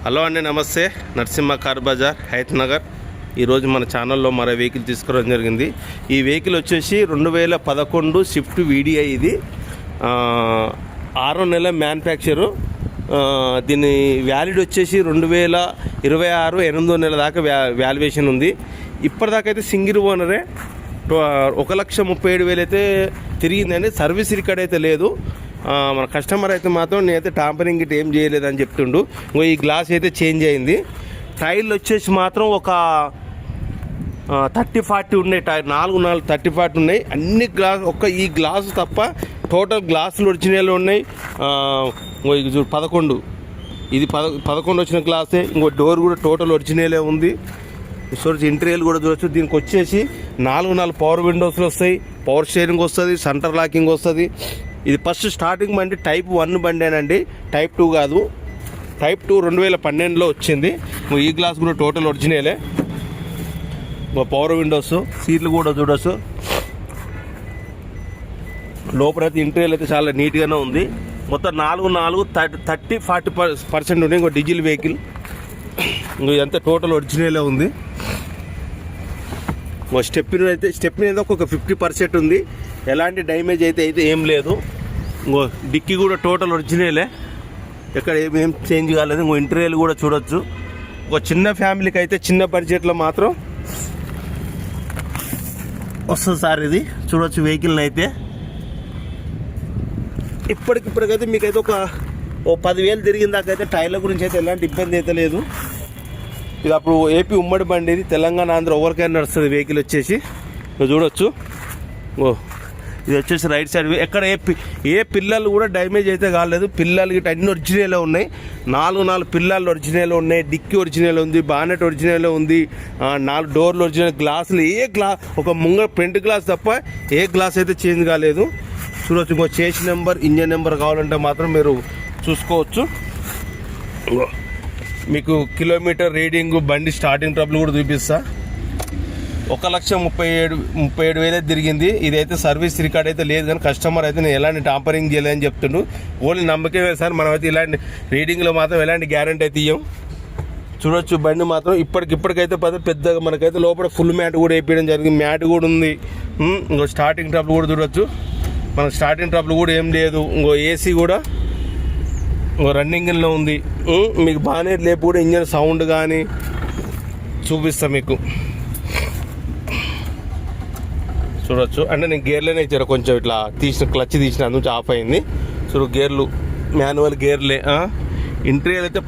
Hello అండి, నమస్తే. Narasimha car Bazar, Hayath Nagar. ఈరోజు మన ఛానల్లో మరో వెహికల్ తీసుకురావడం జరిగింది. ఈ వెహికల్ వచ్చేసి 2011 స్విఫ్ట్ వీడిఐ. ఇది 6వ నెల మ్యానుఫ్యాక్చరు. దీని వ్యాలిడ్ వచ్చేసి 2026 8వ నెల దాకా వాల్యుయేషన్ ఉంది. ఇప్పటిదాకా అయితే సింగిల్ ఓనరే 1,37,000 అయితే తిరిగిందండి. సర్వీస్ రికార్డ్ అయితే లేదు. మన కస్టమర్ అయితే మాత్రం నేనైతే టాంపరింగ్ ఇట్ ఏం చేయలేదని చెప్తుండు. ఈ గ్లాస్ అయితే చేంజ్ అయింది. టైర్లు వచ్చేసి మాత్రం ఒక 30-40 ఉన్నాయి. టైర్ 4 30-40 ఉన్నాయి. అన్ని గ్లాస్ ఈ గ్లాసు తప్ప టోటల్ గ్లాసులు ఒరిజినల్ ఉన్నాయి. 11 ఇది 11 వచ్చిన గ్లాసే. ఇంకో డోర్ కూడా టోటల్ ఒరిజినలే ఉంది. చూడొచ్చు, ఇంటీరియర్ కూడా చూడొచ్చు. దీనికి వచ్చేసి 4 పవర్ విండోస్లు వస్తాయి, పవర్ స్టీరింగ్ వస్తుంది, సెంటర్ లాకింగ్ వస్తుంది. ఇది ఫస్ట్ స్టార్టింగ్ బండి టైప్ 1 బండేనండి, టైప్ 2 కాదు. టైప్ 2 2012లో వచ్చింది. ఈ గ్లాస్ కూడా టోటల్ ఒరిజినలే. పవర్ విండోస్, సీట్లు కూడా చూడొచ్చు. లోపలైతే ఇంటీరియర్ అయితే చాలా నీట్గానే ఉంది. మొత్తం 30-40% ఉంది. ఇంకో డీజిల్ వెహికల్. ఇదంతా టోటల్ ఒరిజినలే ఉంది. స్టెప్ని అయితే ఒక 50% ఉంది. ఎలాంటి డ్యామేజ్ అయితే ఏం లేదు. ఇంకో డిక్కీ కూడా టోటల్ ఒరిజినలే, ఎక్కడ ఏం చేంజ్ కాలేదు. ఇంకో ఇంటీరియర్ కూడా చూడొచ్చు. ఒక చిన్న ఫ్యామిలీకి అయితే చిన్న బడ్జెట్లో మాత్రం వస్తుంది సార్. ఇది చూడొచ్చు వెహికల్ని అయితే. ఇప్పటికైతే మీకైతే ఒక 10,000 తిరిగిన దాకా అయితే టైర్ల గురించి అయితే ఎలాంటి ఇబ్బంది అయితే లేదు. ఇది అప్పుడు ఏపీ ఉమ్మడి బండి, ఇది తెలంగాణ ఆంధ్ర ఎవరికైనా నడుస్తుంది వెహికల్ వచ్చేసి. చూడొచ్చు. ఇది వచ్చేసి రైట్ సైడ్. ఎక్కడ ఏ పిల్లలు కూడా డ్యామేజ్ అయితే కాలేదు. పిల్లలు గిట్ట అన్ని ఒరిజినల్ ఉన్నాయి. 4 పిల్లలు ఒరిజినల్ ఉన్నాయి. డిక్కీ ఒరిజినల్ ఉంది, బానెట్ ఒరిజినల్ ఉంది, 4 డోర్లు ఒరిజినల్. గ్లాసులు ఒక ఫ్రంట్ గ్లాస్ తప్ప ఏ గ్లాస్ అయితే చేంజ్ కాలేదు. చూడవచ్చు. ఇంకో చేసి నెంబర్, ఇంజన్ నెంబర్ కావాలంటే మాత్రం మీరు చూసుకోవచ్చు. మీకు కిలోమీటర్ రీడింగ్, బండి స్టార్టింగ్ ట్రబుల్ కూడా చూపిస్తా. 1,37,000 తిరిగింది. ఇదైతే సర్వీస్ రికార్డ్ అయితే లేదు, కానీ కస్టమర్ అయితే నేను ఎలాంటి టాంపరింగ్ చేయలేదని చెప్తుండు. ఓన్లీ నమ్మకమే సార్. మనమైతే ఇలాంటి రీడింగ్లో మాత్రం ఎలాంటి గ్యారంటీ అయితే ఇవ్వం. చూడొచ్చు బండి మాత్రం ఇప్పటికైతే పెద్దగా మనకైతే లోపల ఫుల్ మ్యాట్ కూడా వేయించడం జరిగింది. మ్యాట్ కూడా ఉంది. ఇంకో స్టార్టింగ్ ట్రబుల్ కూడా చూడొచ్చు. మనకు స్టార్టింగ్ ట్రబుల్ కూడా ఏం లేదు. ఇంకో ఏసీ కూడా రన్నింగ్లో ఉంది. మీకు బాగానే లేపు కూడా ఇంజన్ సౌండ్ కానీ చూపిస్తాను మీకు. చూడొచ్చు. అంటే నేను గేర్లోనే ఇచ్చాను, కొంచెం ఇట్లా క్లచ్ తీసిన అందుకు ఆఫ్ అయింది. గేర్లు మాన్యువల్ గేర్లే. ఇంటీరియర్ అయితే